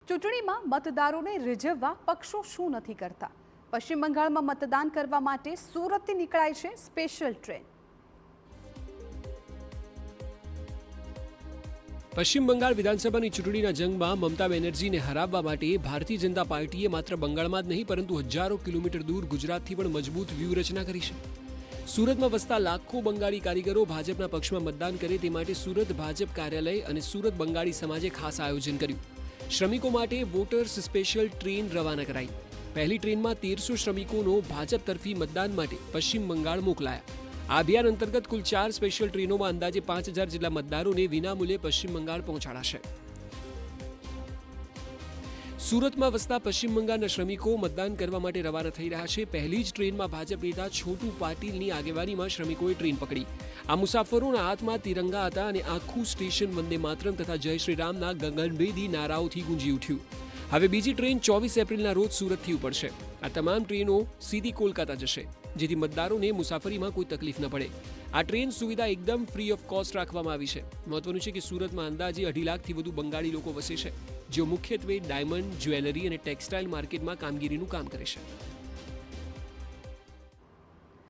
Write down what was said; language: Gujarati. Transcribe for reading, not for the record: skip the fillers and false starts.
ચૂંટણીમાં મતદારોને રીઝવવા પક્ષો શું નથી કરતા? પશ્ચિમ બંગાળમાં મતદાન કરવા માટે સુરતથી નીકળાય છે સ્પેશિયલ ટ્રેન. પશ્ચિમ બંગાળ વિધાનસભાની ચૂંટણીના જંગમાં મમતા બેનર્જીને હરાવવા માટે ભારતીય જનતા પાર્ટીએ માત્ર બંગાળમાં જ નહીં પરંતુ હજારો કિલોમીટર દૂર ગુજરાતથી પણ મજબૂત વ્યૂહરચના કરી છે. સુરતમાં વસતા લાખો બંગાળી કારીગરો ભાજપના પક્ષમાં મતદાન કરે તે માટે સુરત ભાજપ કાર્યાલય અને સુરત બંગાળી સમાજે ખાસ આયોજન કર્યું. શ્રમિકો માટે વોટર્સ સ્પેશિયલ ટ્રેન રવાના કરાઈ. પહેલી ટ્રેનમાં 1300 શ્રમિકોનો ભાજપ તરફી મતદાન માટે પશ્ચિમ બંગાળ મોકલાયા. આ અભિયાન અંતર્ગત કુલ 4 સ્પેશિયલ ટ્રેનોમાં અંદાજે 5000 જેટલા મતદારોને વિનામૂલ્યે પશ્ચિમ બંગાળ પહોંચાડાશે. સુરતમાં વસતા પશ્ચિમ બંગાળના શ્રમિકો મતદાન કરવા માટે રવાના થઈ રહ્યા છે. પહેલી જ ટ્રેનમાં ભાજપ નેતા છોટુ પાટીલની આગેવાનીમાં શ્રમિકોએ ટ્રેન પકડી. આ મુસાફરોના હાથમાં તિરંગા હતા અને આખું સ્ટેશન વંદે માતરમ તથા જય શ્રી રામના ગગનભેદી નારાઓથી ગુંજી ઉઠ્યું. હવે બીજી ટ્રેન 24 એપ્રિલના રોજ સુરતથી ઉપડશે. આ તમામ ટ્રેનો સીધી કોલકાતા જશે, જેથી મતદારોને મુસાફરીમાં કોઈ તકલીફ ન પડે. આ ટ્રેન સુવિધા એકદમ ફ્રી ઓફ કોસ્ટ રાખવામાં આવી છે. મહત્વનું છે કે સુરતમાં અંદાજે 2.5 લાખથી વધુ બંગાળી લોકો વસે છે, જેઓ મુખ્યત્વે ડાયમંડ, જ્વેલરી અને ટેક્સટાઇલ માર્કેટમાં કામગીરીનું કામ કરે છે.